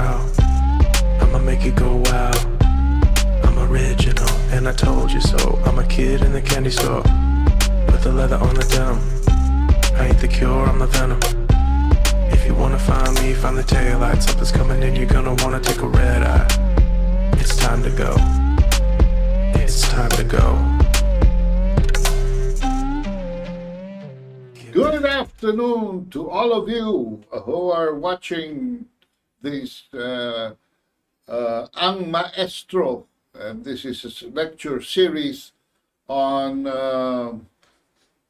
proud. I'ma make it go wild. I'm original, and I told you so. I'm a kid in the candy store. Put the leather on the denim. I ain't the cure, I'm the venom. If you wanna find me, find the taillights. Something's coming in, you're gonna wanna take a red eye. It's time to go. It's time to go. Good afternoon to all of you who are watching this Ang Maestro. And this is a lecture series on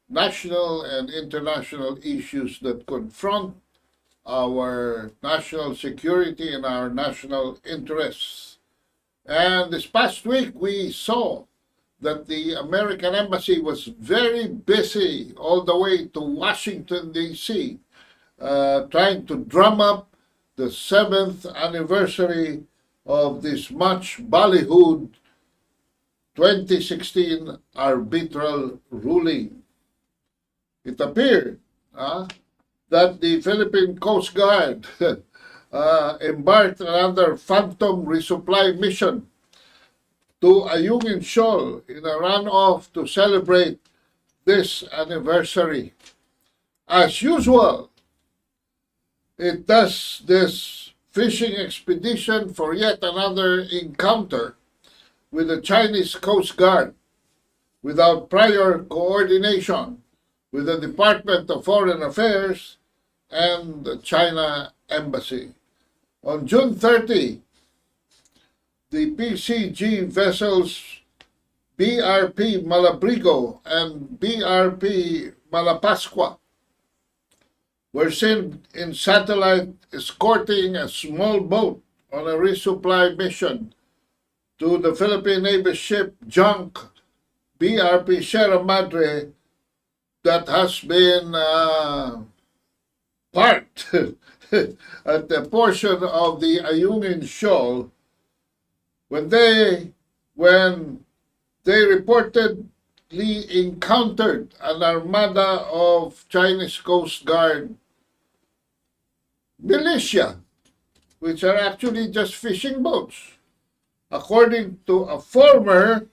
national and international issues that confront our national security and our national interests. And this past week, we saw that the American Embassy was very busy all the way to Washington, D.C., trying to drum up the 7th anniversary of this much ballyhooed 2016 arbitral ruling. It appeared that the Philippine Coast Guard embarked on another phantom resupply mission to Ayungin Shoal in a runoff to celebrate this anniversary. As usual, it does this fishing expedition for yet another encounter with the Chinese Coast Guard without prior coordination with the Department of Foreign Affairs and the China Embassy. On June 30, the PCG vessels BRP Malabrigo and BRP Malapascua were seen in satellite escorting a small boat on a resupply mission to the Philippine Navy ship junk BRP Sierra Madre that has been parked at the portion of the Ayungin Shoal when they reportedly encountered an armada of Chinese Coast Guard militia, which are actually just fishing boats. According to a former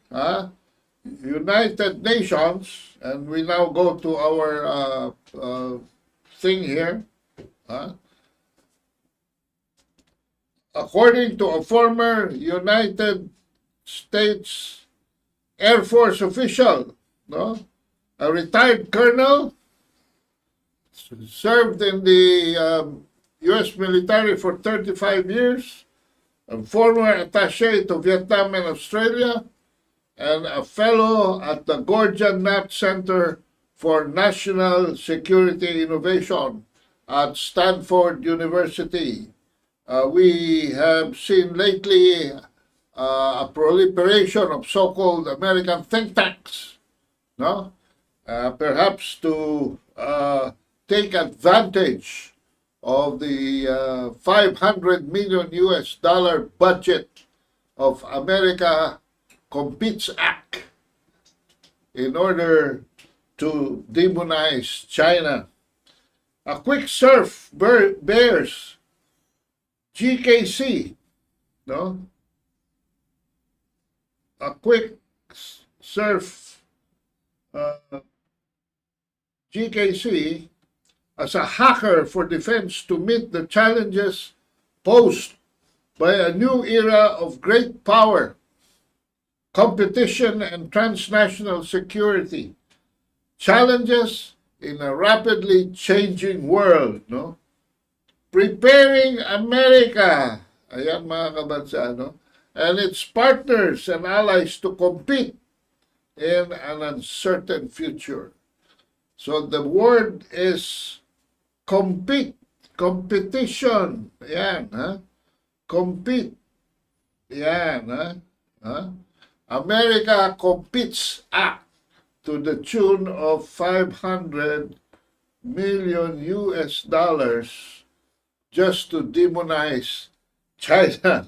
United Nations, and we now go to our thing here, according to a former United States Air Force official, a retired colonel, served in the U.S. military for 35 years, a former attache to Vietnam and Australia, and a fellow at the Gordon Knapp Center for National Security Innovation at Stanford University. We have seen lately a proliferation of so-called American think tanks, perhaps to take advantage of the $500 million budget of America Competes Act in order to demonize China. A quick surf bears GKC, a quick surf GKC as a hacker for defense to meet the challenges posed by a new era of great power, competition, and transnational security. Challenges in a rapidly changing world, Preparing America, ayan mga kabansa, and its partners and allies to compete in an uncertain future. So the word is compete, competition, ayan, compete, ayan, America Competes Act to the tune of $500 million just to demonize China.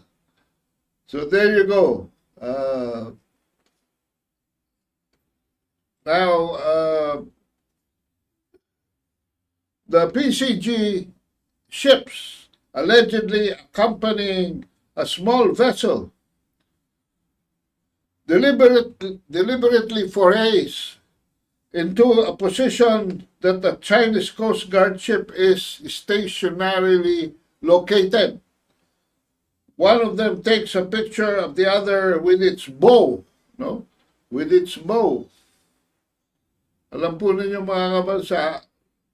So there you go. Now, the PCG ships allegedly accompanying a small vessel, deliberately forays into a position that the Chinese Coast Guard ship is stationarily located. One of them takes a picture of the other with its bow, no? With its bow. Alam po ninyo mga kabansa,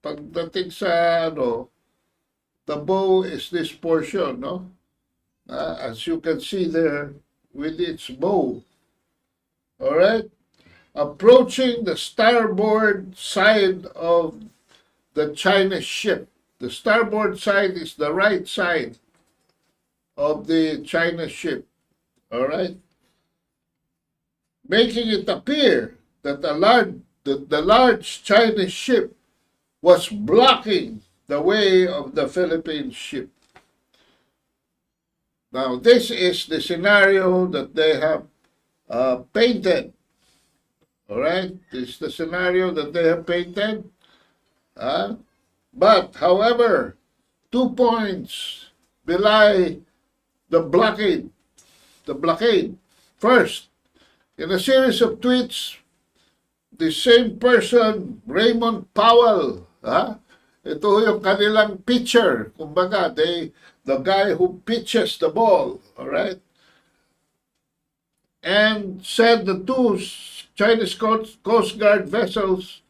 pagdating sa the bow is this portion, no? As you can see there, with its bow. All right? Approaching the starboard side of the Chinese ship. The starboard side is the right side of the China ship. All right? Making it appear that the large Chinese ship was blocking the way of the Philippine ship. Now, this is the scenario that they have painted. All right? This is the scenario that they have painted. But, however, 2 points belie the blockade. First, in a series of tweets, the same person, Raymond Powell, ito yung kanilang pitcher, kumbaga, the guy who pitches the ball, all right? And said the 2 Chinese Coast Guard vessels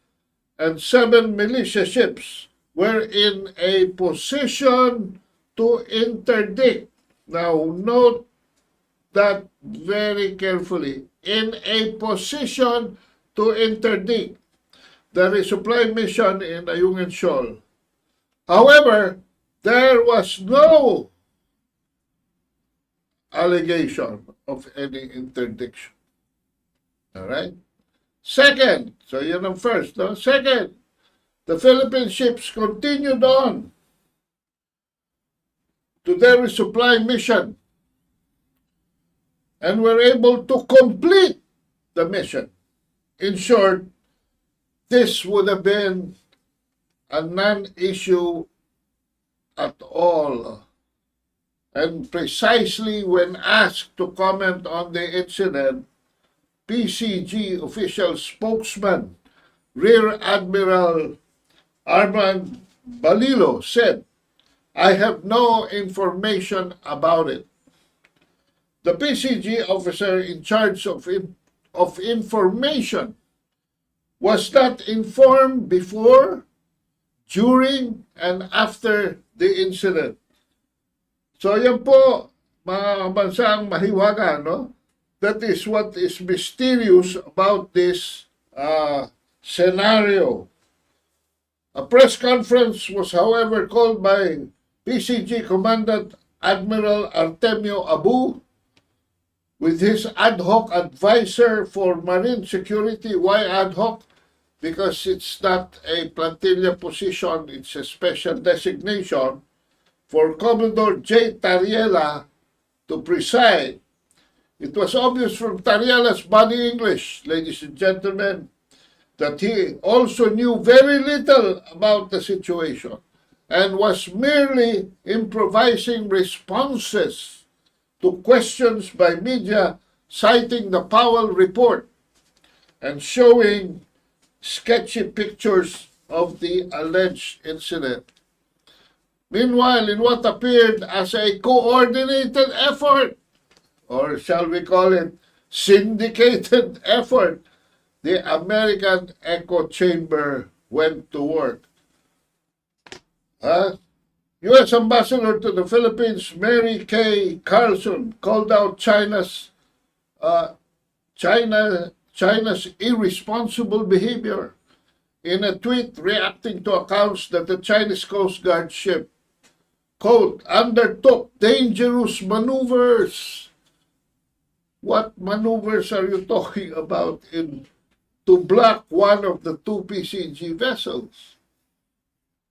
and 7 militia ships were in a position to interdict. Now, note that very carefully. In a position to interdict the resupply mission in Ayungin Shoal. However, there was no allegation of any interdiction. All right? Second, so yun ang first, no? Second, the Philippine ships continued on to their resupply mission and were able to complete the mission. In short, this would have been a non-issue at all. And precisely when asked to comment on the incident, PCG official spokesman Rear Admiral Armand Balilo said, "I have no information about it." The PCG officer in charge of information was not informed before, during, and after the incident. So yan po, mga kabansang mahiwaga, no? That is what is mysterious about this scenario. A press conference was, however, called by PCG Commandant Admiral Artemio Abu with his ad hoc advisor for marine security. Why ad hoc? Because it's not a plantilla position, it's a special designation for Commodore J. Tariela to preside. It was obvious from Tariela's body English, ladies and gentlemen, that he also knew very little about the situation and was merely improvising responses to questions by media citing the Powell report and showing sketchy pictures of the alleged incident. Meanwhile, in what appeared as a coordinated effort, or shall we call it syndicated effort, the American echo chamber went to work. U.S. Ambassador to the Philippines, Mary Kay Carlson, called out China's irresponsible behavior in a tweet reacting to accounts that the Chinese Coast Guard ship, quote, undertook dangerous maneuvers. What maneuvers are you talking about to block one of the 2 PCG vessels?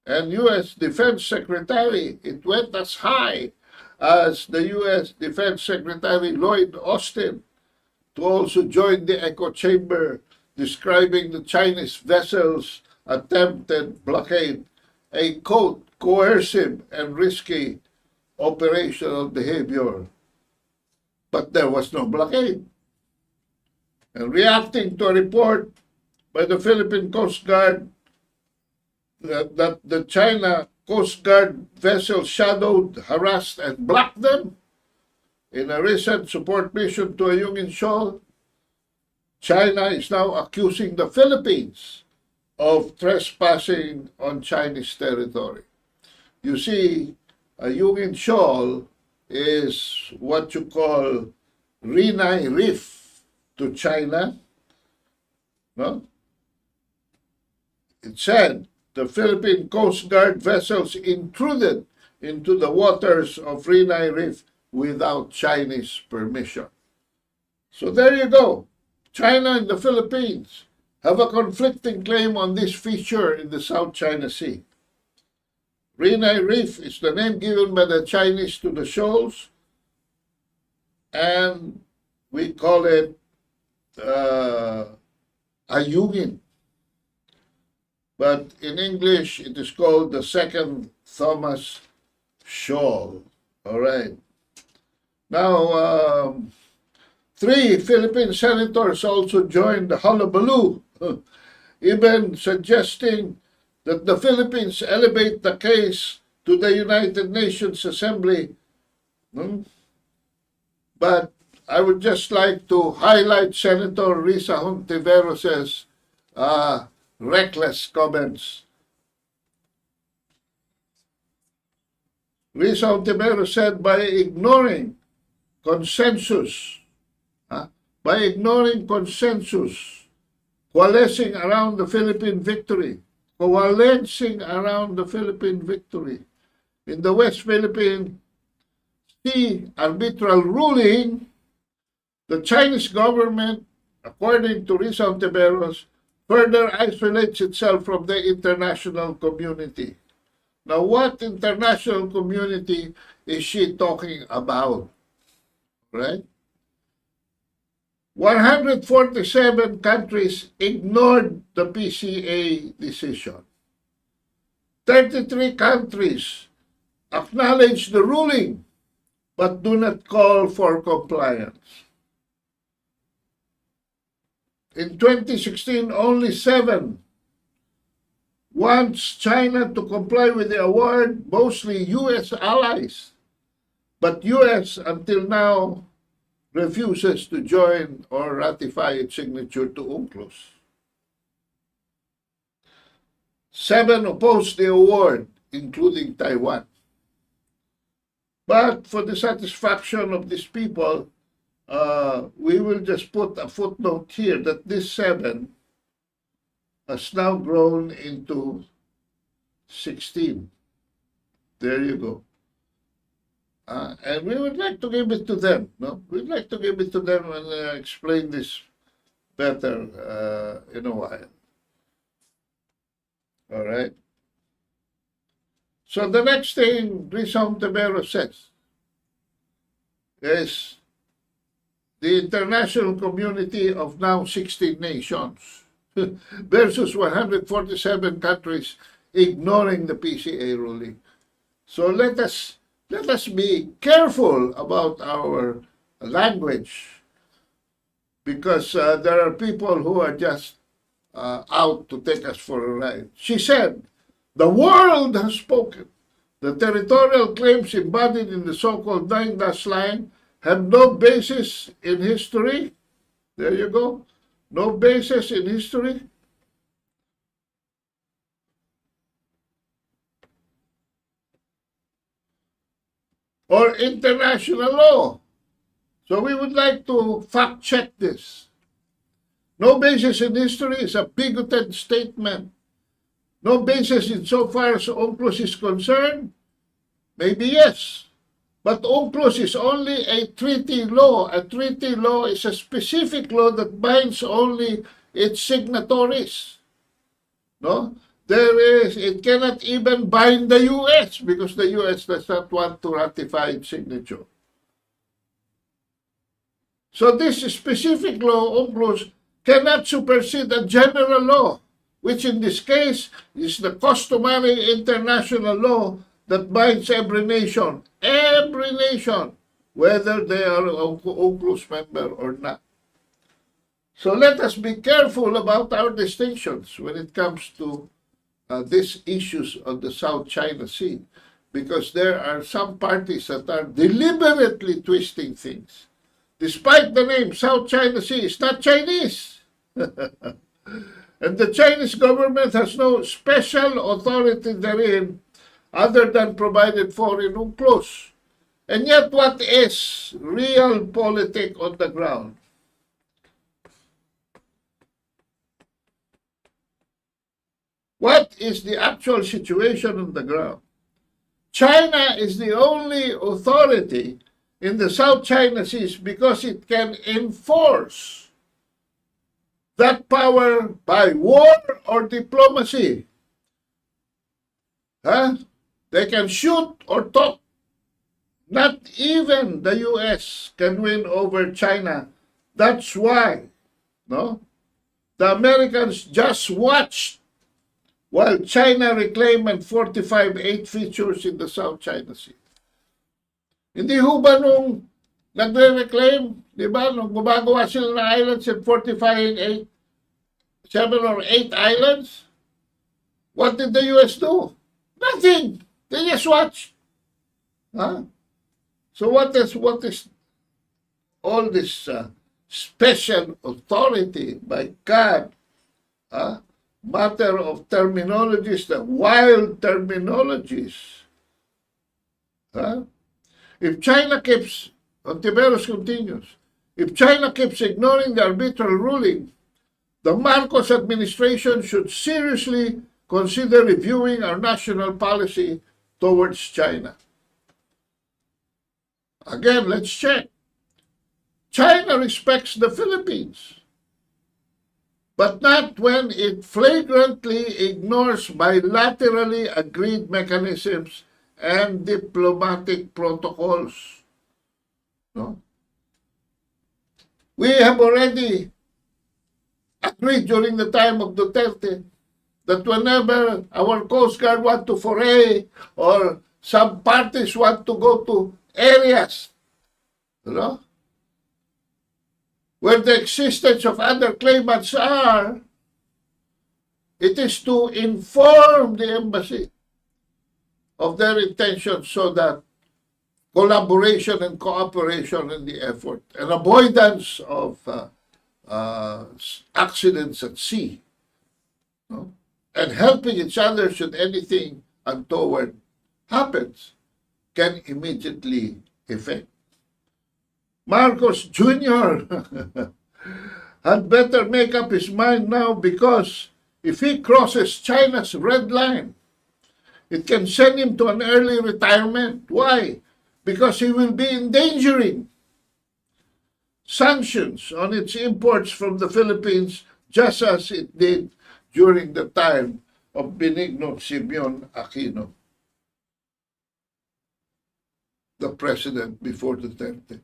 And U.S. Defense Secretary, it went as high as the U.S. Defense Secretary Lloyd Austin to also join the echo chamber, describing the Chinese vessels' attempted blockade a, quote, coercive and risky operational behavior. But there was no blockade. And reacting to a report by the Philippine Coast Guard that the China Coast Guard vessel shadowed, harassed, and blocked them in a recent support mission to Ayungin Shoal, China is now accusing the Philippines of trespassing on Chinese territory. You see, Ayungin Shoal is what you call Rinai Reef to China. No? It said the Philippine Coast Guard vessels intruded into the waters of Rinai Reef without Chinese permission. So there you go. China and the Philippines have a conflicting claim on this feature in the South China Sea. Rinai Reef is the name given by the Chinese to the shoals, and we call it Ayungin. But in English, it is called the Second Thomas Shoal. All right. Now, 3 Philippine senators also joined the hullabaloo, even suggesting that the Philippines elevate the case to the United Nations Assembly. But I would just like to highlight Senator Risa Hontiveros' reckless comments. Risa Hontiveros said, by ignoring consensus, coalescing around the Philippine victory in the West Philippine Sea arbitral ruling, the Chinese government, according to Risa Hontiveros, further isolates itself from the international community. Now, what international community is she talking about? Right? 147 countries ignored the PCA decision. 33 countries acknowledge the ruling but do not call for compliance. In 2016, only 7 wants China to comply with the award, mostly U.S. allies. But U.S. until now refuses to join or ratify its signature to UNCLOS. 7 opposed the award, including Taiwan. But for the satisfaction of these people, we will just put a footnote here that this 7 has now grown into 16. There you go. And we would like to give it to them. No, we'd like to give it to them and explain this better in a while. All right. So the next thing Risa Hontiveros says is the international community of now 16 nations versus 147 countries ignoring the PCA ruling. So let us be careful about our language, because there are people who are just out to take us for a ride. She said, the world has spoken. The territorial claims embodied in the so-called 9-dash line have no basis in history. There you go. No basis in history. Or international law. So we would like to fact check this. No basis in history is a bigoted statement. No basis insofar as UNCLOS is concerned? Maybe yes. But UNCLOS is only a treaty law. A treaty law is a specific law that binds only its signatories. No? It cannot even bind the U.S. because the U.S. does not want to ratify its signature. So this specific law, UNCLOS, cannot supersede a general law, which in this case is the customary international law that binds every nation, every nation, whether they are an UNCLOS member or not. So let us be careful about our distinctions when it comes to these issues on the South China Sea, because there are some parties that are deliberately twisting things. Despite the name South China Sea, it's not Chinese. And the Chinese government has no special authority therein other than provided for in UNCLOS. And yet, what is real politics on the ground? What is the actual situation on the ground? China is the only authority in the South China Seas because it can enforce that power by war or diplomacy. They can shoot or talk. Not even the U.S. can win over China. That's why, no? The Americans just watched while China reclaimed and fortified 8 features in the South China Sea. Hindi ho ba nung nagre-reclaim, di ba, nung gumagawa sila ng islands and fortifying 7 or 8 islands, what did the U.S. do? Nothing. They just watched. So what is all this special authority by God? Matter of terminologies, the wild terminologies. If China keeps, Ontiveros continues, if China keeps ignoring the arbitral ruling, the Marcos administration should seriously consider reviewing our national policy towards China. Again, let's check. China respects the Philippines, but not when it flagrantly ignores bilaterally agreed mechanisms and diplomatic protocols. No? We have already agreed during the time of Duterte that whenever our Coast Guard want to foray or some parties want to go to areas, where the existence of other claimants are, it is to inform the embassy of their intentions so that collaboration and cooperation in the effort and avoidance of accidents at sea, and helping each other should anything untoward happens, can immediately effect. Marcos Jr. had better make up his mind now, because if he crosses China's red line, it can send him to an early retirement. Why? Because he will be endangering sanctions on its imports from the Philippines, just as it did during the time of Benigno Simeon Aquino, the president before Duterte.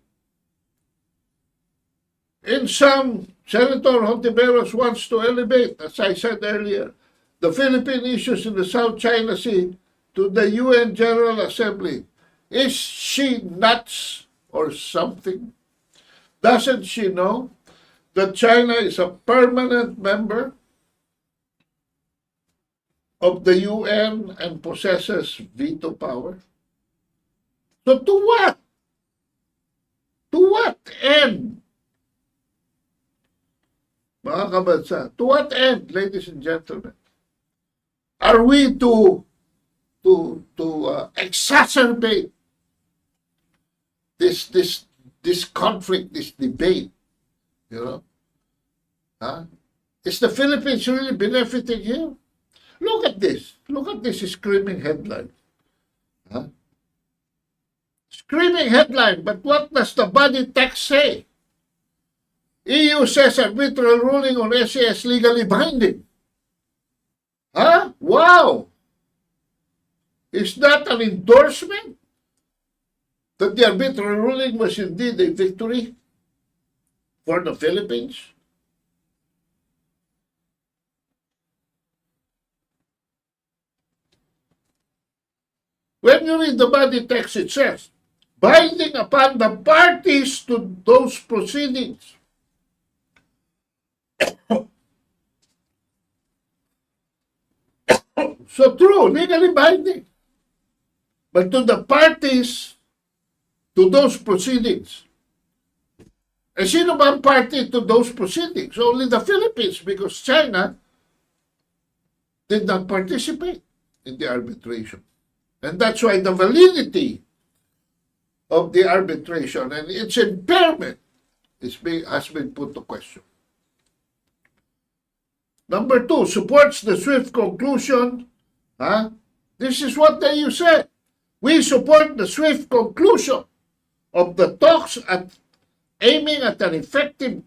In sum, Senator Hontiveros wants to elevate, as I said earlier, the Philippine issues in the South China Sea to the UN General Assembly. Is she nuts or something? Doesn't she know that China is a permanent member of the UN and possesses veto power? So to what? To what end? Mga kabansa, to what end, ladies and gentlemen, are we to exacerbate this conflict, this debate? Is the Philippines really benefiting here? Look at this. Look at this screaming headline. Screaming headline, but what does the body text say? EU says arbitral ruling on SAS legally binding. Wow! Is that an endorsement that the arbitral ruling was indeed a victory for the Philippines? When you read the body text, it says, binding upon the parties to those proceedings. So true, legally binding. But to the parties to those proceedings. Eh, sino ba ang party to those proceedings? Only the Philippines, because China did not participate in the arbitration. And that's why the validity of the arbitration and its impairment has been put to question. Number 2, supports the swift conclusion. This is what you said. We support the swift conclusion of the talks aiming at an effective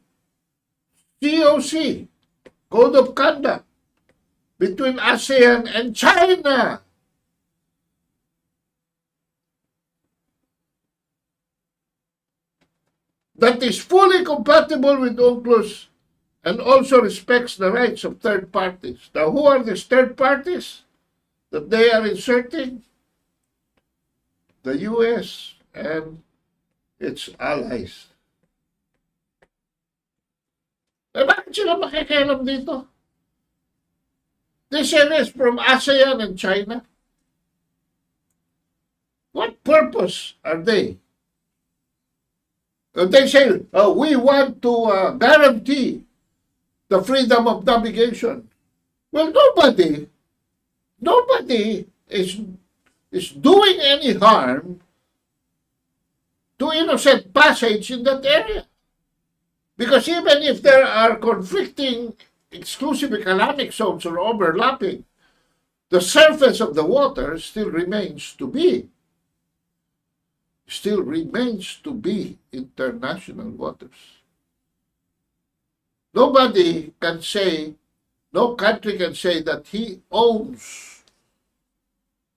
COC, Code of Conduct, between ASEAN and China. That is fully compatible with UNCLOS and also respects the rights of third parties. Now, who are these third parties that they are inserting? The U.S. and its allies. Eh, bakit sila makikialam dito? This is from ASEAN and China. What purpose are they? They say, we want to guarantee the freedom of navigation. Well, nobody is doing any harm to innocent passage in that area. Because even if there are conflicting exclusive economic zones or overlapping, the surface of the water still remains to be international waters. Nobody can say, no country can say that he owns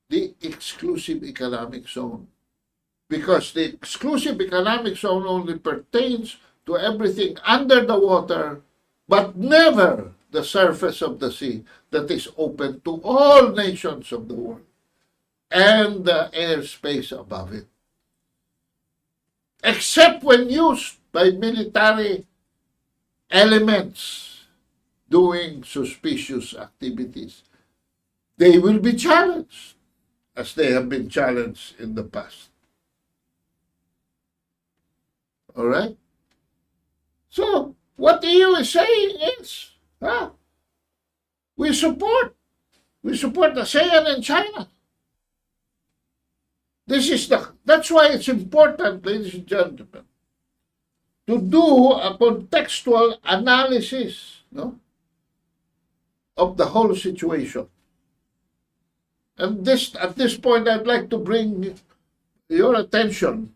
the exclusive economic zone, because the exclusive economic zone only pertains to everything under the water, but never the surface of the sea that is open to all nations of the world and the airspace above it. Except when used by military elements doing suspicious activities. They will be challenged, as they have been challenged in the past. All right? So, what the EU is saying is, we support ASEAN and China. That's why it's important, ladies and gentlemen, to do a contextual analysis, of the whole situation. And at this point, I'd like to bring your attention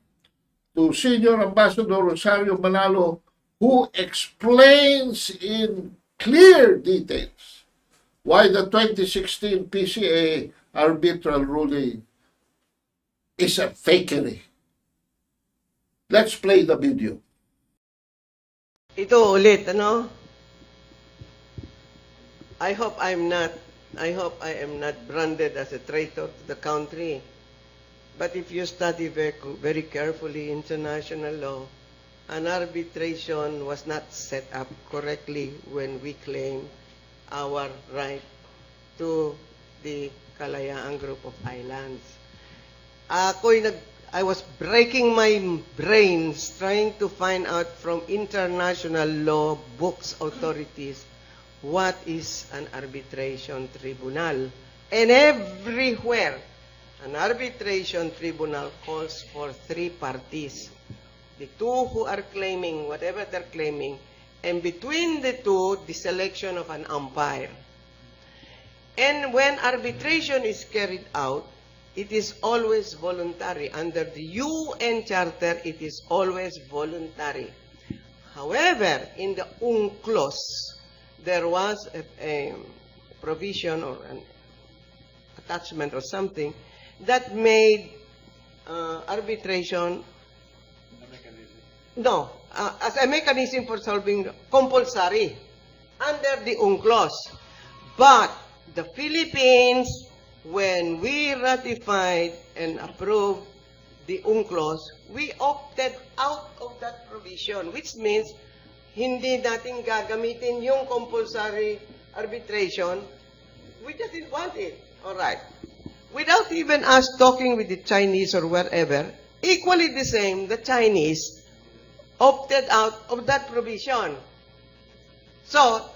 to Senior Ambassador Rosario Manalo, who explains in clear details why the 2016 PCA arbitral ruling is a fakery. Let's play the video. Ito ulit, I hope I am not branded as a traitor to the country. But if you study very carefully international law, an arbitration was not set up correctly when we claim our right to the Kalayaan Group of Islands. I was breaking my brains trying to find out from international law books authorities what is an arbitration tribunal. And everywhere, an arbitration tribunal calls for three parties. The two who are claiming whatever they're claiming, and between the two, the selection of an umpire. And when arbitration is carried out, it is always voluntary. Under the UN Charter, it is always voluntary. However, in the UNCLOS, there was a provision or an attachment or something that made arbitration as a mechanism for solving compulsory under the UNCLOS. But the Philippines, when we ratified and approved the UNCLOS, we opted out of that provision, which means hindi natin gagamitin yung compulsory arbitration. We just didn't want it. All right. Without even us talking with the Chinese or wherever, equally the same, the Chinese opted out of that provision. So,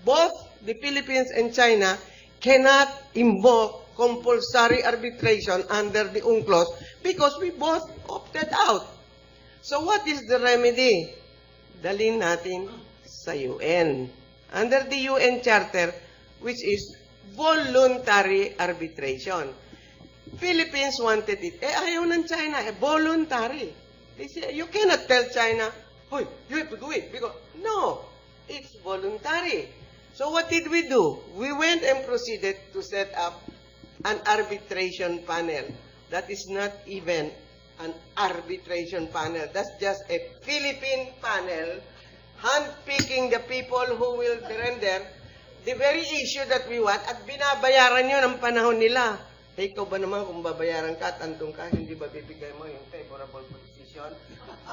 both the Philippines and China cannot invoke compulsory arbitration under the UNCLOS because we both opted out. So what is the remedy? Dalhin natin sa UN. Under the UN Charter, which is voluntary arbitration. Philippines wanted it. Ayaw ng China. Voluntary. They say, you cannot tell China, "Hoy, you have to do it." Because, no, it's voluntary. So what did we do? We went and proceeded to set up an arbitration panel. That is not even an arbitration panel. That's just a Philippine panel handpicking the people who will render the very issue that we want at binabayaran yun ang panahon nila. Ikaw ba naman kung babayaran ka at andun ka, hindi ba bibigay mo yung favorable position?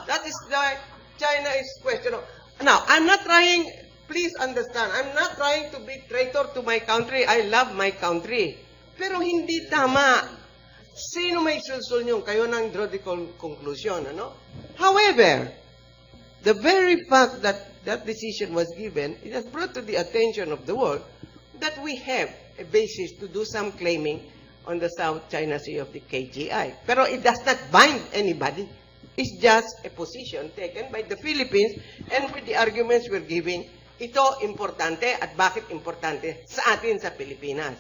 That is why China is questionable. Now, I'm not trying, please understand, I'm not trying to be traitor to my country. I love my country. Pero hindi tama. Sino may sulsul nyo? Kayo nang draw the conclusion, ano? However, the very fact that that decision was given, it has brought to the attention of the world that we have a basis to do some claiming on the South China Sea of the KGI. Pero it does not bind anybody. It's just a position taken by the Philippines, and with the arguments we're giving, ito importante at bakit importante sa atin sa Pilipinas.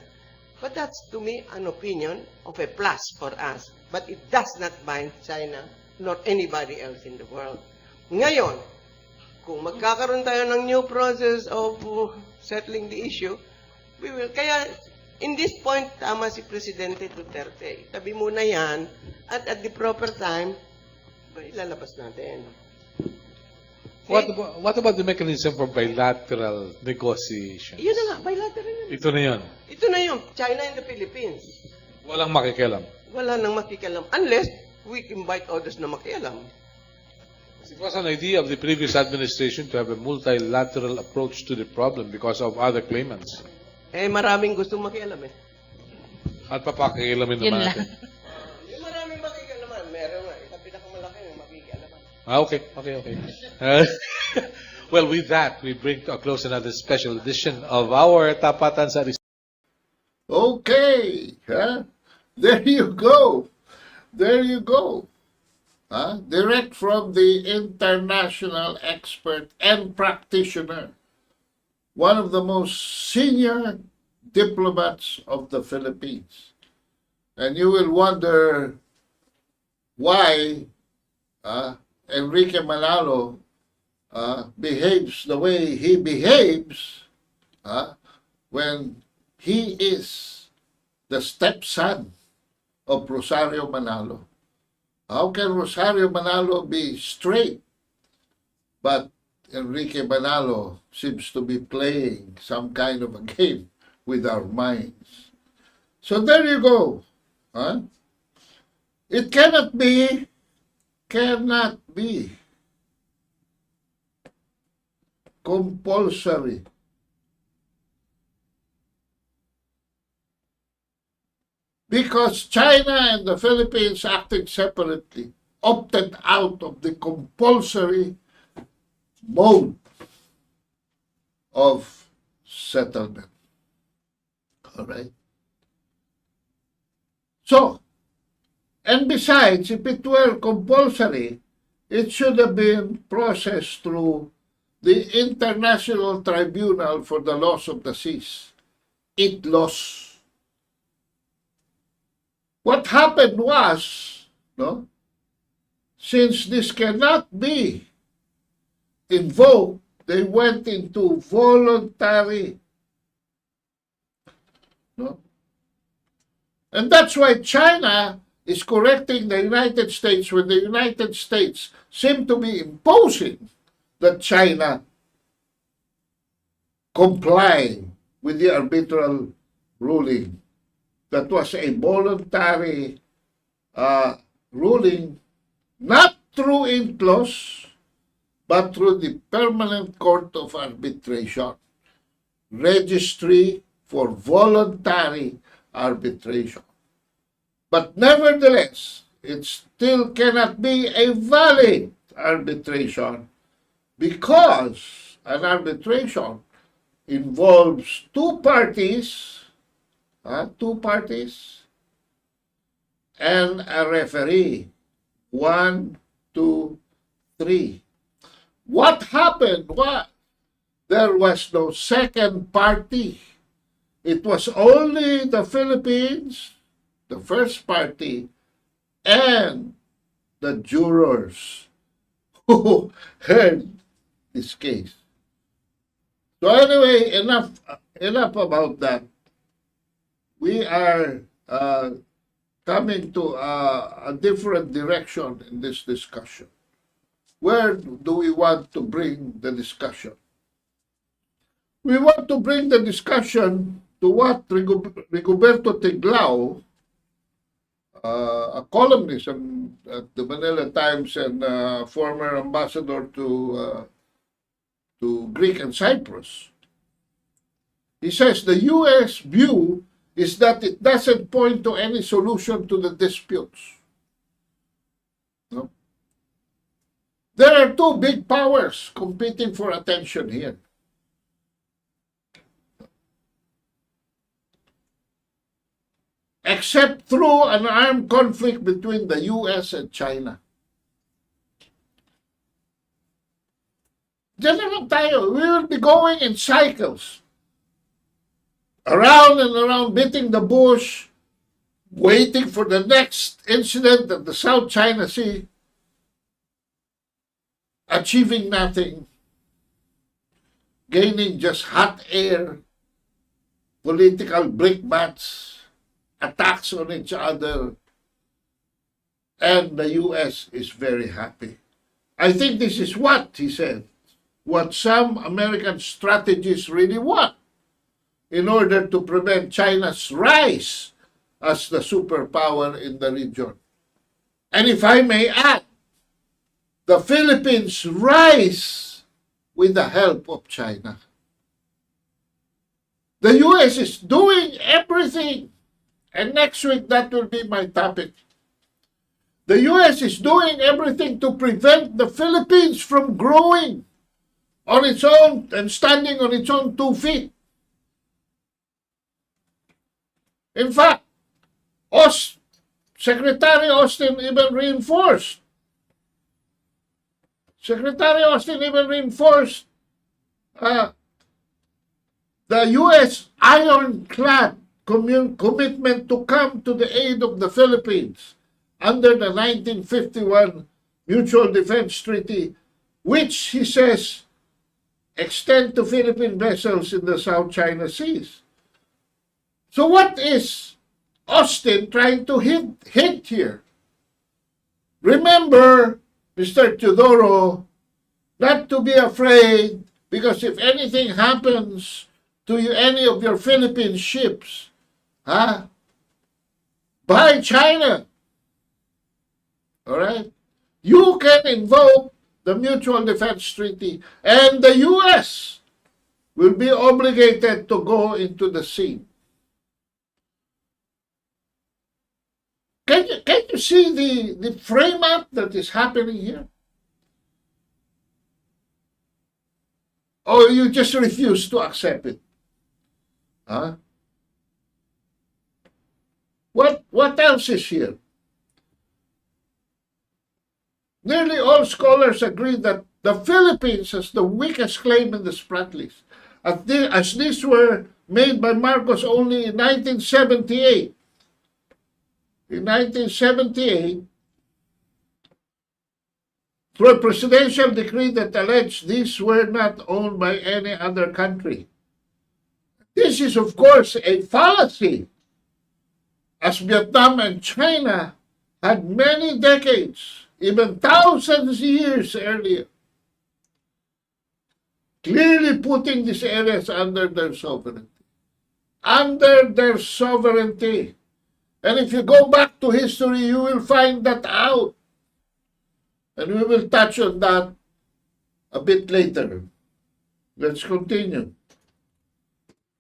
But that's, to me, an opinion of a plus for us. But it does not bind China nor anybody else in the world. Ngayon, kung magkakaroon tayo ng new process of settling the issue, we will. Kaya, in this point, tama si Presidente Duterte. Tabi muna yan, at at the proper time, ilalabas natin. What about the mechanism for bilateral negotiation? Yun na nga, bilateral yun. Ito na yun. Ito na yun, China and the Philippines. Walang makikialam. Wala nang makikialam. Unless we invite others na makialam. It was an idea of the previous administration to have a multilateral approach to the problem because of other claimants. Maraming gustong makialam eh. At papakialamin Yun naman lang. natin. Yung maraming makikialaman, meron nga. Ito pinakamalaki yung makikialaman. Okay. Well, with that, we bring to a close another special edition of our Tapatan sa Okay. There you go. There you go. Direct from the international expert and practitioner, one of the most senior diplomats of the Philippines. And you will wonder why Enrique Manalo behaves the way he behaves when he is the stepson of Rosario Manalo. How can Rosario Manalo be straight? But Enrique Manalo seems to be playing some kind of a game with our minds. So there you go. It cannot be compulsory. Because China and the Philippines, acting separately, opted out of the compulsory mode of settlement. All right? So, and besides, if it were compulsory, it should have been processed through the International Tribunal for the Laws of the Seas. ITLOS. What happened was, since this cannot be invoked, they went into voluntary. And that's why China is correcting the United States when the United States seem to be imposing that China comply with the arbitral ruling. That was a voluntary ruling not through INCLOS, but through the Permanent Court of Arbitration, Registry for Voluntary Arbitration. But nevertheless, it still cannot be a valid arbitration because an arbitration involves two parties and a referee. 1, 2, 3. What happened was there was no second party. It was only the Philippines, the first party, and the jurors who heard this case. So anyway, enough about that. We are coming to a different direction in this discussion. Where do we want to bring the discussion? We want to bring the discussion to what Rigoberto Tiglao, a columnist at the Manila Times and former ambassador to Greek and Cyprus. He says the U.S. view is that it doesn't point to any solution to the disputes. No? There are two big powers competing for attention here. Except through an armed conflict between the U.S. and China. Diyan naman tayo. We will be going in cycles. Around and around, beating the bush, waiting for the next incident at the South China Sea, achieving nothing, gaining just hot air, political brickbats, attacks on each other, and the U.S. is very happy. I think this is what, he said, what some American strategists really want in order to prevent China's rise as the superpower in the region. And if I may add, the Philippines rise with the help of China. The U.S. is doing everything, and next week that will be my topic. The U.S. is doing everything to prevent the Philippines from growing on its own and standing on its own 2 feet. In fact, Secretary Austin even reinforced. The U.S. ironclad commitment to come to the aid of the Philippines under the 1951 Mutual Defense Treaty, which, he says, extend to Philippine vessels in the South China Seas. So what is Austin trying to hint here? Remember, Mr. Teodoro, not to be afraid, because if anything happens to any of your Philippine ships, by China, all right, you can invoke the Mutual Defense Treaty, and the U.S. will be obligated to go into the sea. Can you see the frame up that is happening here? Or you just refuse to accept it? What else is here? Nearly all scholars agree that the Philippines has the weakest claim in the Spratt list, as these were made by Marcos only in 1978. In 1978, through a presidential decree that alleged these were not owned by any other country. This is, of course, a fallacy, as Vietnam and China had many decades, even thousands of years earlier, clearly putting these areas under their sovereignty. Under their sovereignty. And if you go back to history, you will find that out. And we will touch on that a bit later. Let's continue.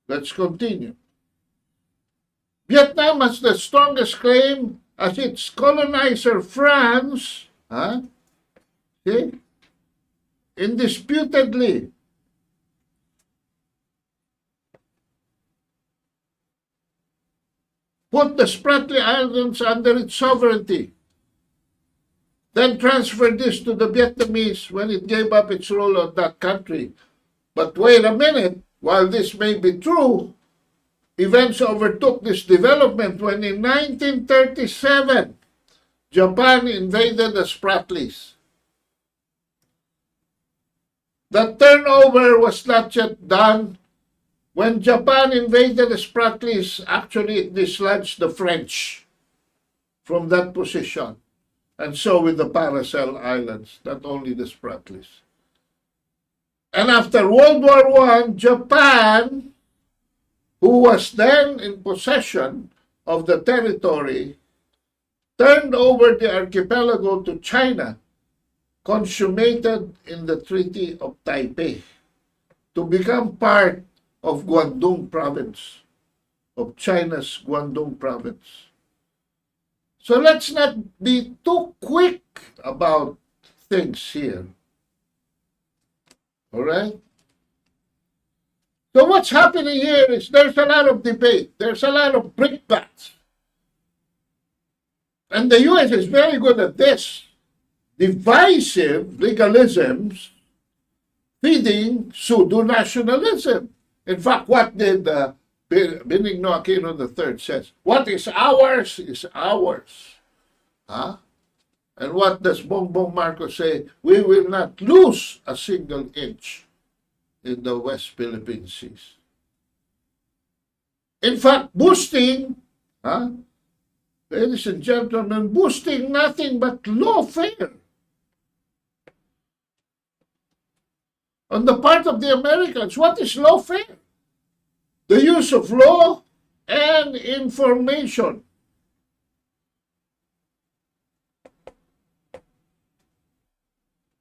Let's continue. Vietnam has the strongest claim as its colonizer France, see, indisputably put the Spratly Islands under its sovereignty, then transferred this to the Vietnamese when it gave up its role on that country. But wait a minute, while this may be true, events overtook this development when in 1937, Japan invaded the Spratlys. The turnover was not yet done. When Japan invaded the Spratlys, actually it dislodged the French from that position. And so with the Paracel Islands, not only the Spratlys. And after World War I, Japan, who was then in possession of the territory, turned over the archipelago to China, consummated in the Treaty of Taipei, to become part of Guangdong province, of China's Guangdong province. So let's not be too quick about things here. All right? So what's happening here is there's a lot of debate. There's a lot of brickbats. And the U.S. is very good at this. Divisive legalisms feeding pseudo-nationalism. In fact, what did Benigno Aquino III says? What is ours is ours. And what does Bongbong Marcos say? We will not lose a single inch in the West Philippine Seas. In fact, boosting, ladies and gentlemen, boosting nothing but lawfare on the part of the Americans. What is lawfare? The use of law and information.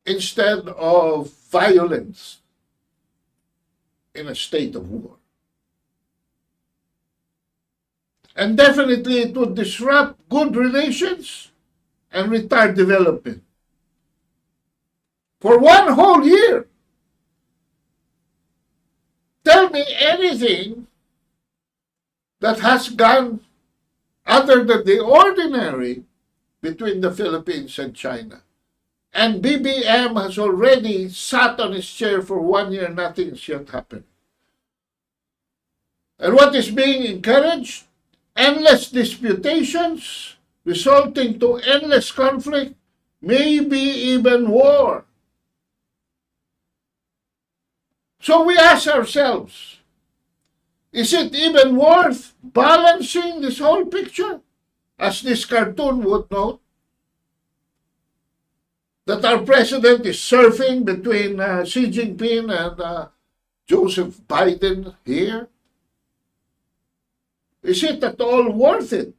Instead of violence in a state of war. And definitely it would disrupt good relations and retard development. For one whole year. Tell me anything that has gone other than the ordinary between the Philippines and China. And BBM has already sat on his chair for 1 year, nothing's yet happened. And what is being encouraged? Endless disputations resulting to endless conflict, maybe even war. So we ask ourselves, is it even worth balancing this whole picture? As this cartoon would note, that our president is surfing between Xi Jinping and Joseph Biden here? Is it at all worth it?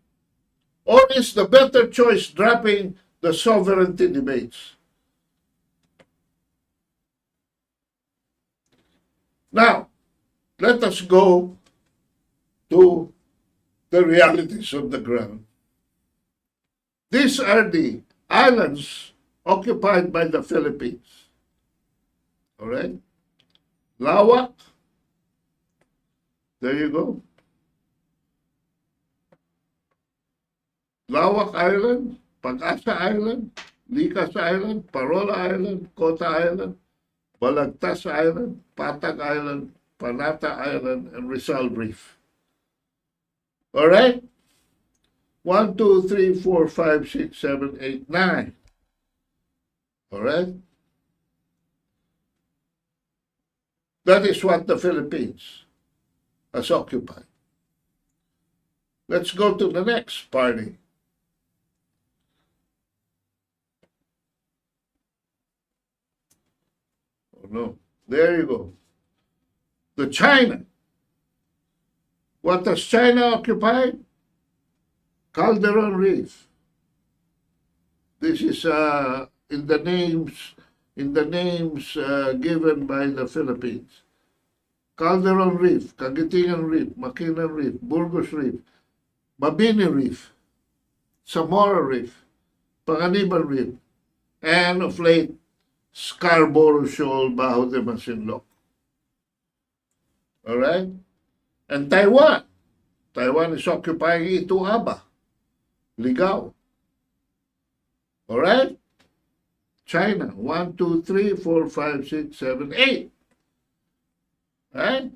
Or is the better choice dropping the sovereignty debates? Now, let us go to the realities of the ground. These are the islands occupied by the Philippines. All right? Lawak. There you go. Lawak Island, Pag-asa Island, Likas Island, Parola Island, Kota Island, Balagtas Island, Patag Island, Panata Island, and Rizal Reef. All right? 1, 2, 3, 4, 5, 6, 7, 8, 9. All right? That is what the Philippines has occupied. Let's go to the next party. Oh no, there you go. The China. What has China occupied? Calderon Reef. This is in the names given by the Philippines. Calderon Reef, Cagatingan Reef, Makinan Reef, Burgos Reef, Mabini Reef, Zamora Reef, Panganiban Reef, and of late, Scarborough Shoal, Bajo de Masinloc. All right? And Taiwan. Taiwan is occupying Ituaba, Ligao. All right? China, 1, 2, 3, 4, 5, 6, 7, 8. Right?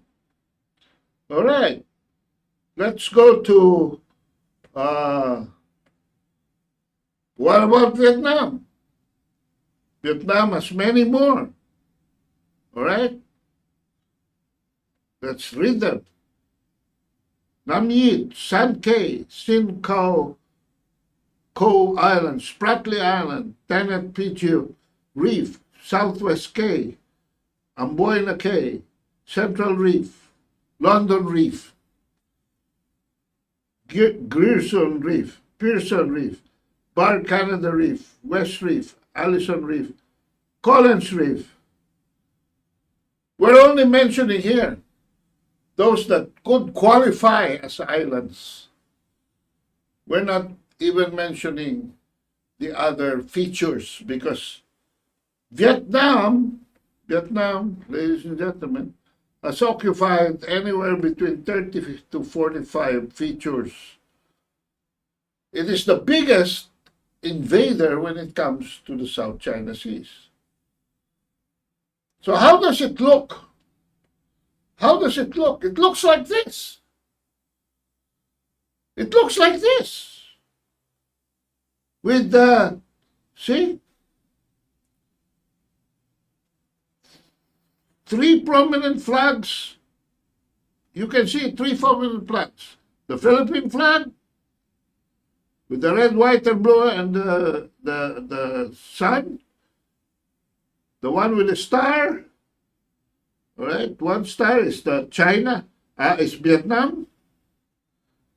All right. Let's go to, what about Vietnam? Vietnam has many more. All right? Let's read them. Nam Yit, San Kay, Sin Cao, Cove Island, Spratly Island, Tenet Pichu Reef, Southwest Cay, Amboina Cay, Central Reef, London Reef, Grierson Reef, Pearson Reef, Bar Canada Reef, West Reef, Allison Reef, Collins Reef. We're only mentioning here those that could qualify as islands. We're not even mentioning the other features because Vietnam, ladies and gentlemen, has occupied anywhere between 30 to 45 features. It is the biggest invader when it comes to the South China Seas. So how does it look? How does it look? It looks like this. It looks like this. With the, see? 3 prominent flags. You can see 3 prominent flags. The Philippine flag, with the red, white, and blue, and the sun. The one with the star. All right, one star is the China, is Vietnam.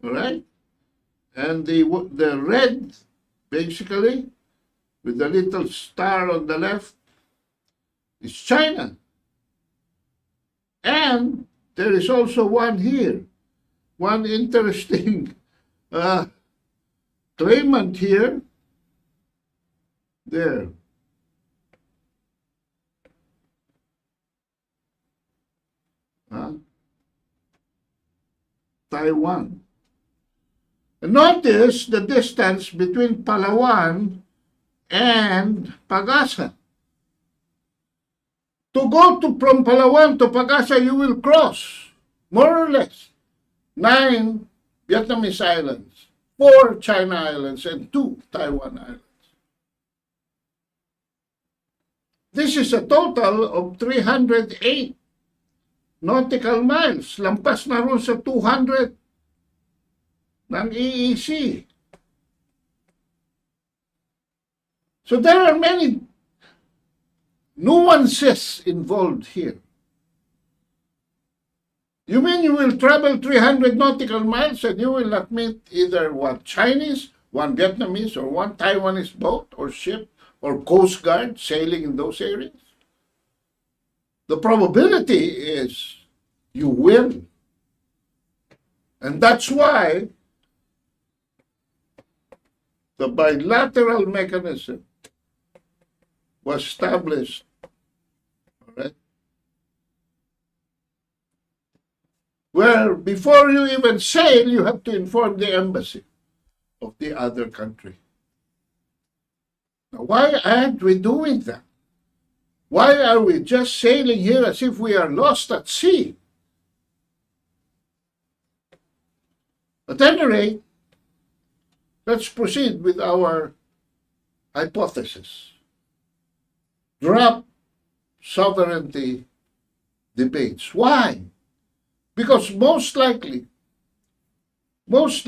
All right, and the red, basically, with the little star on the left, is China. And there is also one here, one interesting claimant here. There. Taiwan. Notice the distance between Palawan and Pag-asa. To go from Palawan to Pag-asa, you will cross, more or less, 9 Vietnamese islands, 4 China islands, and 2 Taiwan islands. This is a total of 308 nautical miles. Lampas na ron sa 200 ng EEC. So there are many nuances involved here. You mean you will travel 300 nautical miles and you will not meet either one Chinese, one Vietnamese, or one Taiwanese boat or ship or Coast Guard sailing in those areas? The probability is you will. And that's why the bilateral mechanism was established. All right? Where before you even sail, you have to inform the embassy of the other country. Now, why aren't we doing that? Why are we just sailing here as if we are lost at sea? At any rate, let's proceed with our hypothesis. Drop sovereignty debates. Why? Because most likely, those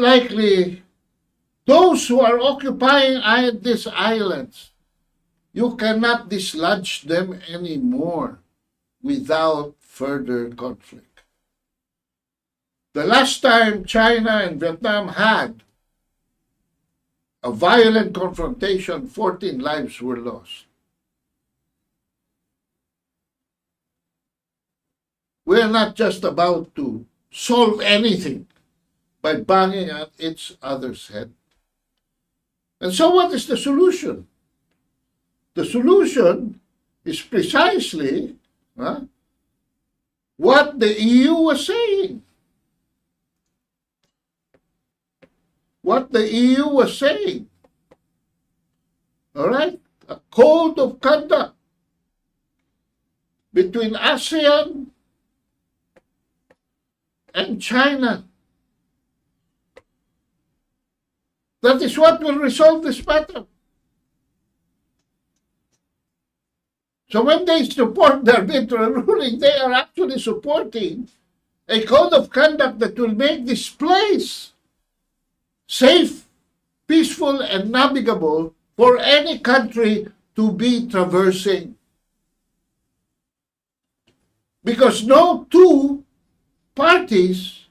who are occupying these islands, you cannot dislodge them anymore without further conflict. The last time China and Vietnam had a violent confrontation, 14 lives were lost. We are not just about to solve anything by banging at each other's head. And so what is the solution? The solution is precisely what the EU was saying. What the EU was saying. All right? A code of conduct between ASEAN and China. That is what will resolve this matter. So when they support the arbitral ruling, they are actually supporting a code of conduct that will make this place safe, peaceful, and navigable for any country to be traversing. Because no two parties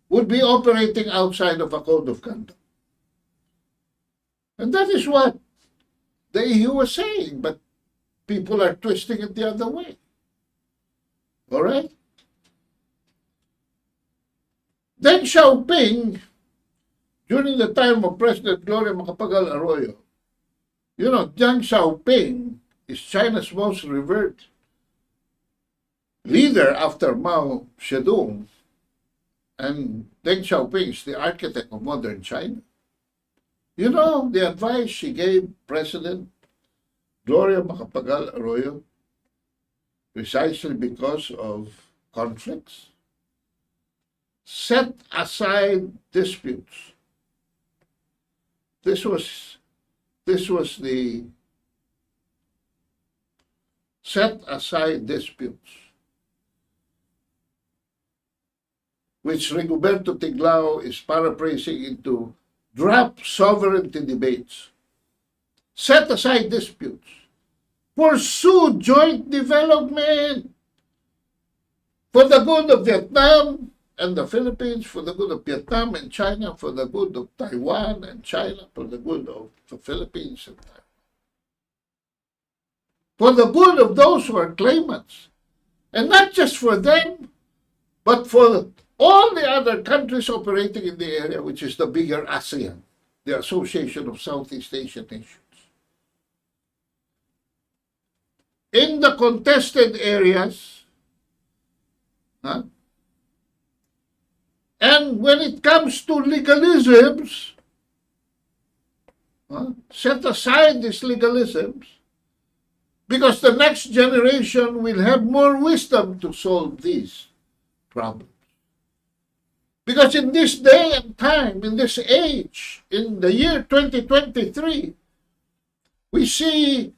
would be operating outside of a code of conduct. And that is what the EU was saying, but people are twisting it the other way. All right? Deng Xiaoping, during the time of President Gloria Macapagal Arroyo, you know, Deng Xiaoping is China's most revered leader after Mao Zedong, and Deng Xiaoping is the architect of modern China. You know the advice she gave President Gloria Macapagal Arroyo precisely because of conflicts? Set aside disputes. This was the set aside disputes, which Rigoberto Tiglao is paraphrasing into drop sovereignty debates. Set aside disputes. Pursue joint development for the good of Vietnam and the Philippines, for the good of Vietnam and China, for the good of Taiwan and China, for the good of the Philippines and Taiwan. For the good of those who are claimants. And not just for them, but for all the other countries operating in the area, which is the bigger ASEAN, the Association of Southeast Asian Nations. In the contested areas, and when it comes to legalisms, set aside these legalisms, because the next generation will have more wisdom to solve these problems. Because in this day and time, in this age, in the year 2023, we see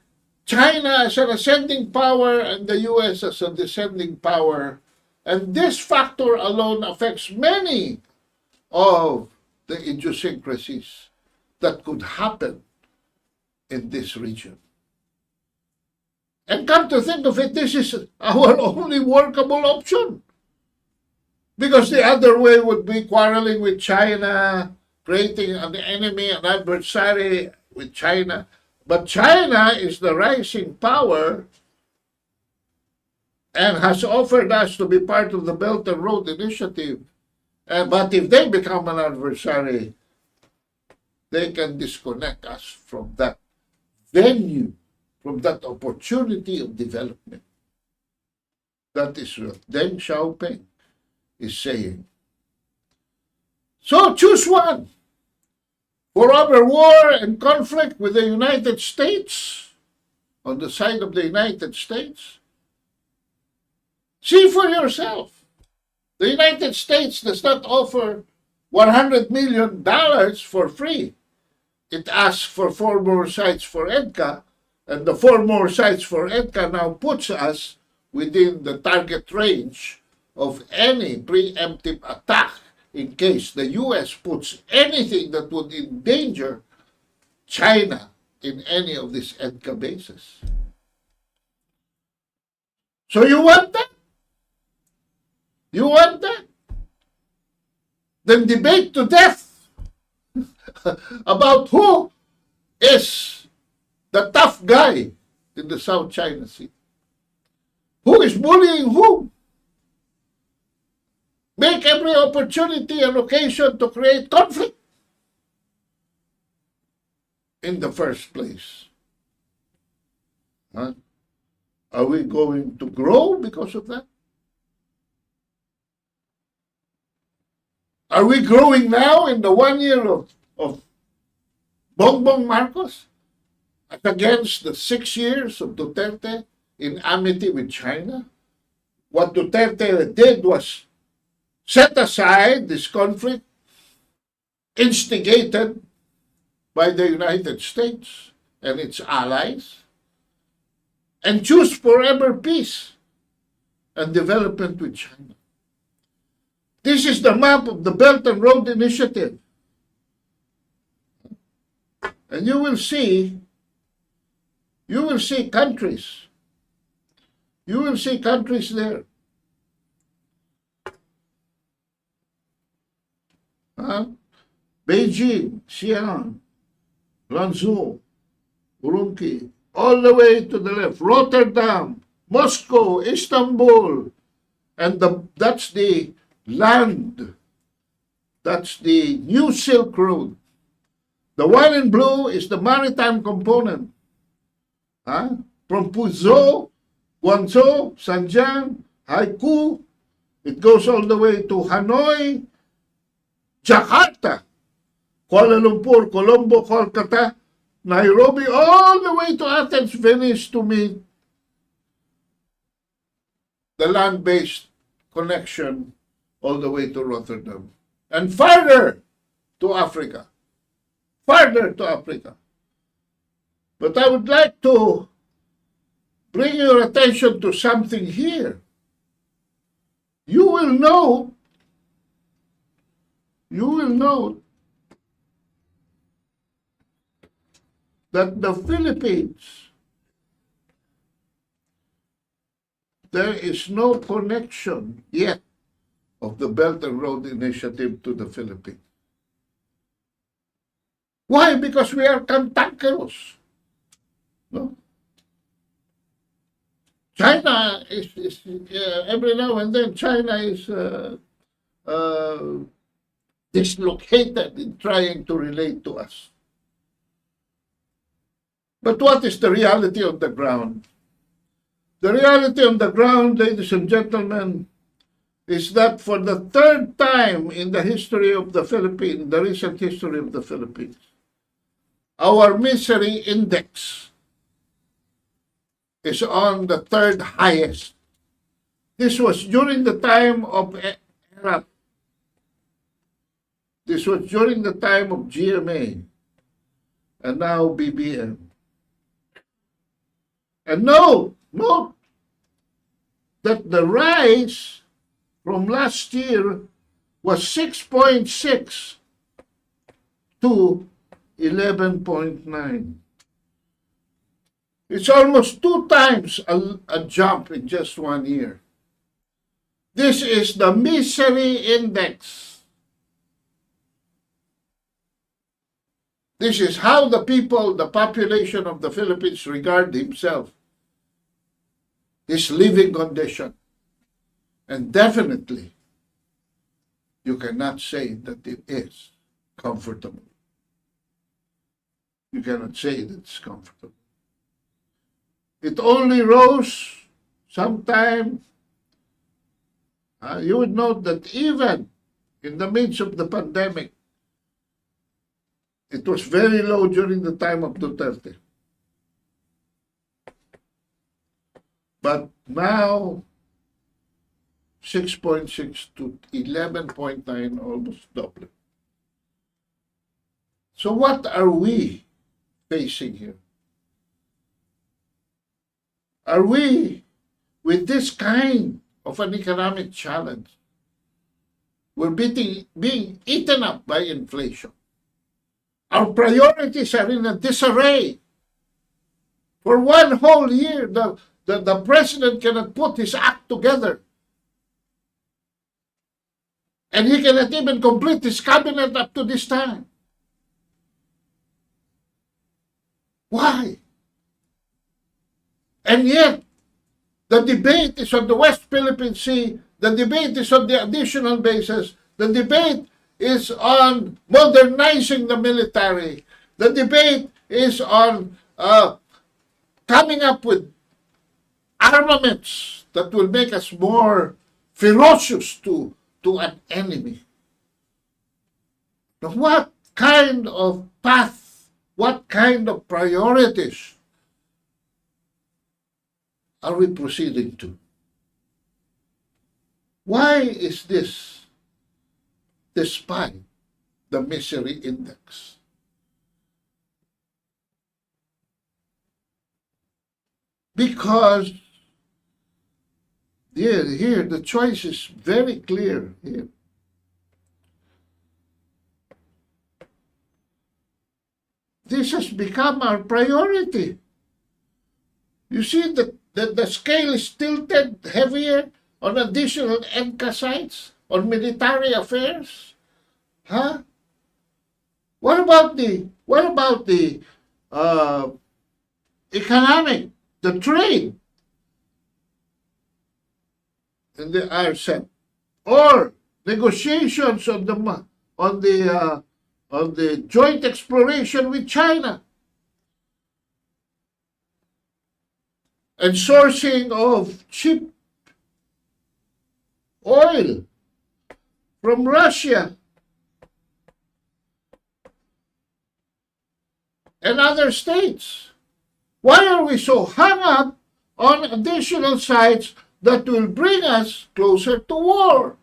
China as an ascending power and the U.S. as a descending power. And this factor alone affects many of the idiosyncrasies that could happen in this region. And come to think of it, this is our only workable option. Because the other way would be quarreling with China, creating an enemy, an adversary with China. But China is the rising power and has offered us to be part of the Belt and Road Initiative. But if they become an adversary, they can disconnect us from that venue, from that opportunity of development. That is what Deng Xiaoping is saying. So choose one. Forever war and conflict with the United States, on the side of the United States. See for yourself. The United States does not offer $100 million for free. It asks for 4 more sites for EDCA, and the 4 more sites for EDCA now puts us within the target range of any preemptive attack in case the U.S. puts anything that would endanger China in any of these EDCA bases. So you want that? You want that? Then debate to death about who is the tough guy in the South China Sea. Who is bullying whom? Make every opportunity and occasion to create conflict in the first place. Huh? Are we going to grow because of that? Are we growing now in the 1 year of Bongbong Marcos against the 6 years of Duterte in amity with China? What Duterte did was set aside this conflict instigated by the United States and its allies and choose forever peace and development with China. This is the map of the Belt and Road Initiative. And you will see countries. You will see countries there. Beijing, Xi'an, Lanzhou, Urumqi, all the way to the left, Rotterdam, Moscow, Istanbul, and that's the land. That's the new Silk Road. The one in blue is the maritime component. From Puzhou, Guangzhou, Shenzhen, Haikou, it goes all the way to Hanoi, Jakarta, Kuala Lumpur, Colombo, Kolkata, Nairobi, all the way to Athens, Venice to meet the land-based connection all the way to Rotterdam. And farther to Africa. Farther to Africa. But I would like to bring your attention to something here. You will note that the Philippines, there is no connection yet of the Belt and Road Initiative to the Philippines. Why? Because we are cantankerous. No? China is every now and then, China is dislocated in trying to relate to us. But what is the reality on the ground? The reality on the ground, ladies and gentlemen, is that for the third time in the history of the Philippines, the recent history of the Philippines, our misery index is on the third highest. This was during the time of ERAP. This was during the time of GMA and now BBM. And note that the rise from last year was 6.6 to 11.9. It's almost 2 times a jump in just 1 year. This is the misery index. This is how the people, the population of the Philippines regard himself, his living condition. And definitely, you cannot say that it is comfortable. You cannot say that it's comfortable. It only rose sometime. You would note that even in the midst of the pandemic, it was very low during the time of Duterte. But now, 6.6 to 11.9, almost double. So what are we facing here? Are we, with this kind of an economic challenge, we're being eaten up by inflation? Our priorities are in a disarray. For 1 whole year, the president cannot put his act together. And he cannot even complete his cabinet up to this time. Why? And yet, the debate is on the West Philippine Sea, the debate is on the additional bases, the debate is on modernizing the military, the debate is on coming up with armaments that will make us more ferocious to an enemy. Now, what kind of path, what kind of priorities are we proceeding to? Why is this despite the misery index? Because here the choice is very clear here. This has become our priority. You see that the scale is tilted heavier on additional ENCA sites, on military affairs. Huh? What about the economic, the trade in the RCEP, or negotiations on the joint exploration with China, and sourcing of cheap oil from Russia and other states? Why are we so hung up on additional sites that will bring us closer to war,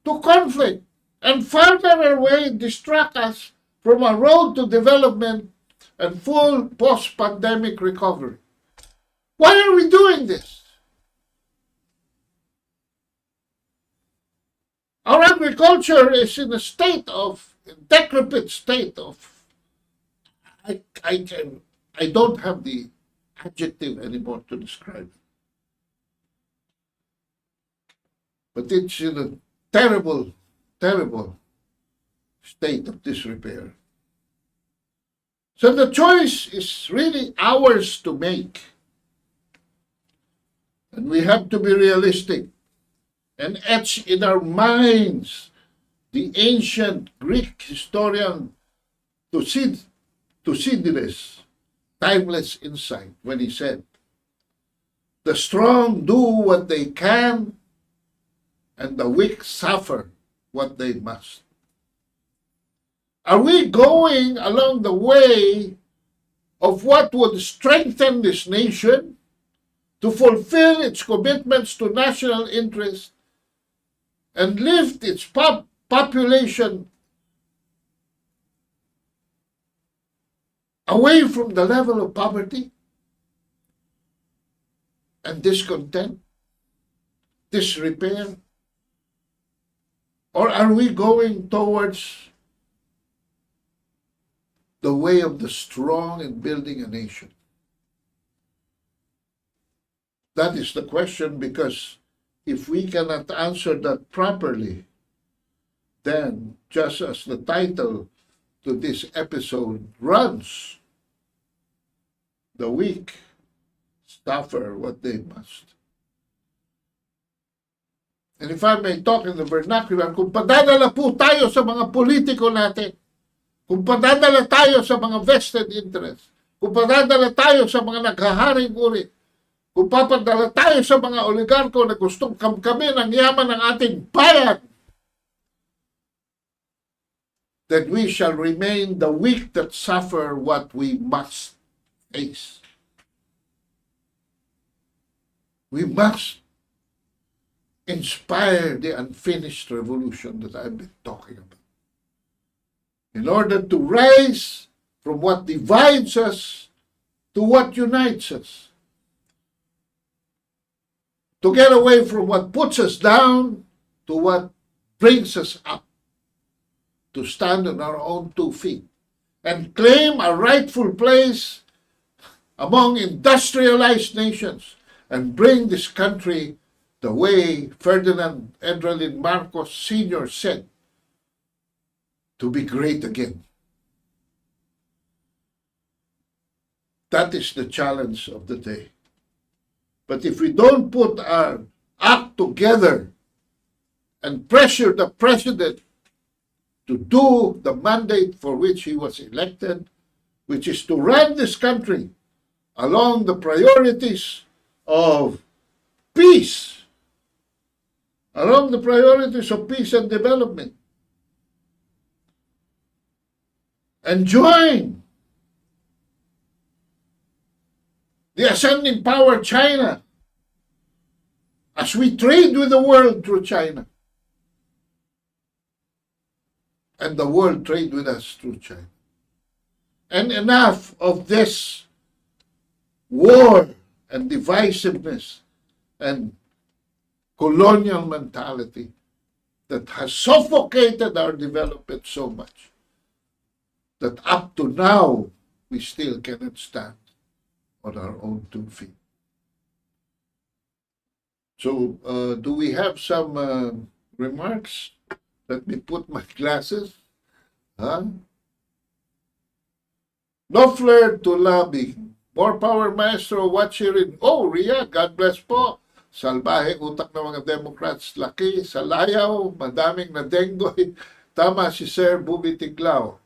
to conflict, and farther away distract us from a road to development and full post-pandemic recovery? Why are we doing this? Our agriculture is in a decrepit state of, I don't have the adjective anymore to describe it. But it's in a terrible, terrible state of disrepair. So the choice is really ours to make. And we have to be realistic and etch in our minds the ancient Greek historian Thucydides' timeless insight when he said, "The strong do what they can, and the weak suffer what they must." Are we going along the way of what would strengthen this nation to fulfill its commitments to national interest and lift its population away from the level of poverty and discontent, disrepair? Or are we going towards the way of the strong in building a nation? That is the question, because if we cannot answer that properly, then, just as the title to this episode runs, the weak suffer what they must. And if I may talk in the vernacular, kung padadala po tayo sa mga politiko natin, kung padadala tayo sa mga vested interests, kung padadala tayo sa mga naghaharing uri, kung papadala tayo sa mga oligarko na gustong kamkamin ang yaman ng ating bayan, then we shall remain the weak that suffer what we must face. We must inspire the unfinished revolution that I've been talking about, in order to rise from what divides us to what unites us, to get away from what puts us down to what brings us up, to stand on our own 2 feet and claim a rightful place among industrialized nations and bring this country the way Ferdinand Edralin Marcos Sr. said, to be great again. That is the challenge of the day. But if we don't put our act together and pressure the president to do the mandate for which he was elected, which is to run this country along the priorities of peace, along the priorities of peace and development, and join the ascending power China as we trade with the world through China, and the world trade with us through China. And enough of this war and divisiveness and colonial mentality that has suffocated our development so much that up to now we still cannot stand on our own 2 feet. So, do we have some remarks? Let me put my glasses. Huh? No flair to lobby. More power, Maestro. Watch you rin. Oh, Ria, God bless po. Salbahe utak ng mga Democrats. Laki, sa layaw, madaming na denggoy. Tama si Sir Bubi Tiglao.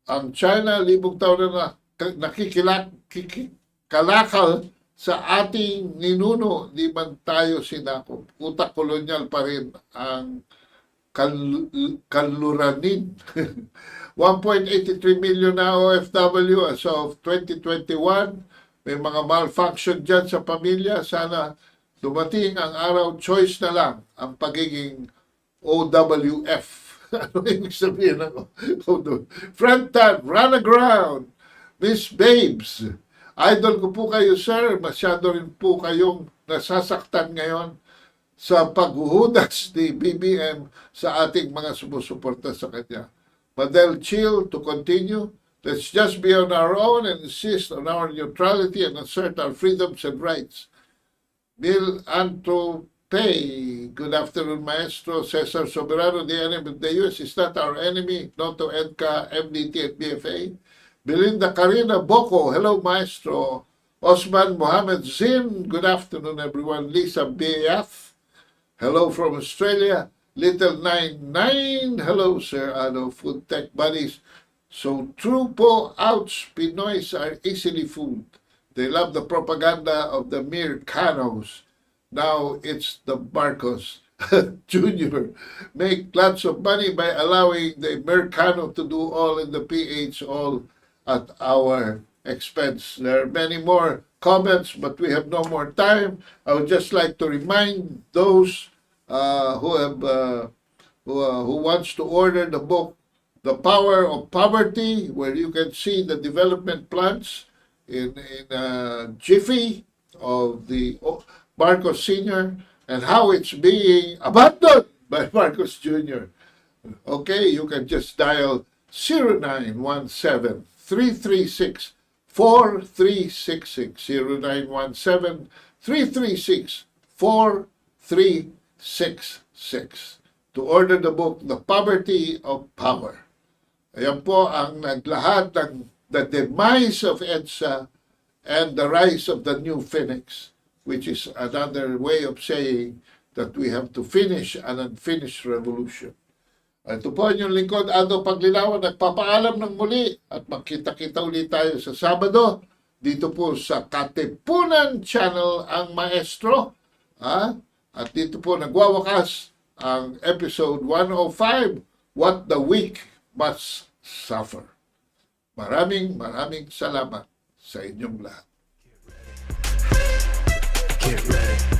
Ang China, libong taon na nakikalakal sa ating ninuno, di man tayo sinakop. Utak kolonyal pa rin ang kanluranin. 1.83 million na OFW as of 2021. May mga malfunction dyan sa pamilya. Sana dumating ang araw, choice na lang ang pagiging OWF. Ano ibig sabihin ng OWF? Friend Tan, run aground. Miss Babes, idol ko po kayo, sir. Masyado rin po kayong nasasaktan ngayon sa paghuhudas ni BBM sa ating mga sumusuporta sa kanya. Madel Chill, to continue, let's just be on our own and insist on our neutrality and assert our freedoms and rights. Bill Antropay, good afternoon, Maestro. Cesar Soberano, the enemy of the U.S. is not our enemy. Noto EDCA, MDT, and BFA. Belinda Karina Boko, hello, Maestro. Osman Mohammed Zin, good afternoon, everyone. Lisa BF, hello from Australia. Little 99, hello, Sir Ano, Food Tech Buddies. So true po, ouch, Pinoys are easily fooled. They love the propaganda of the Americanos. Now it's the Marcos Jr. Make lots of money by allowing the Americano to do all in the PH, all at our expense. There are many more comments, but we have no more time. I would just like to remind those who wants to order the book, The Power of Poverty, where you can see the development plans in jiffy of the Marcos Sr. and how it's being abandoned by Marcos Jr. Okay, you can just dial 0917-336-4366, 0917-336-4366 to order the book, The Poverty of Power. Ayan po ang naglahat ng the demise of EDSA and the rise of the new Phoenix, which is another way of saying that we have to finish an unfinished revolution. Ito po yung lingkod, Ado Paglinawan, nagpapaalam ng muli at magkita-kita ulit tayo sa Sabado dito po sa Katipunan Channel ang Maestro. At dito po nagwawakas ang episode 105, What the Weak Must Suffer. Maraming salamat sa inyong lahat. Get ready.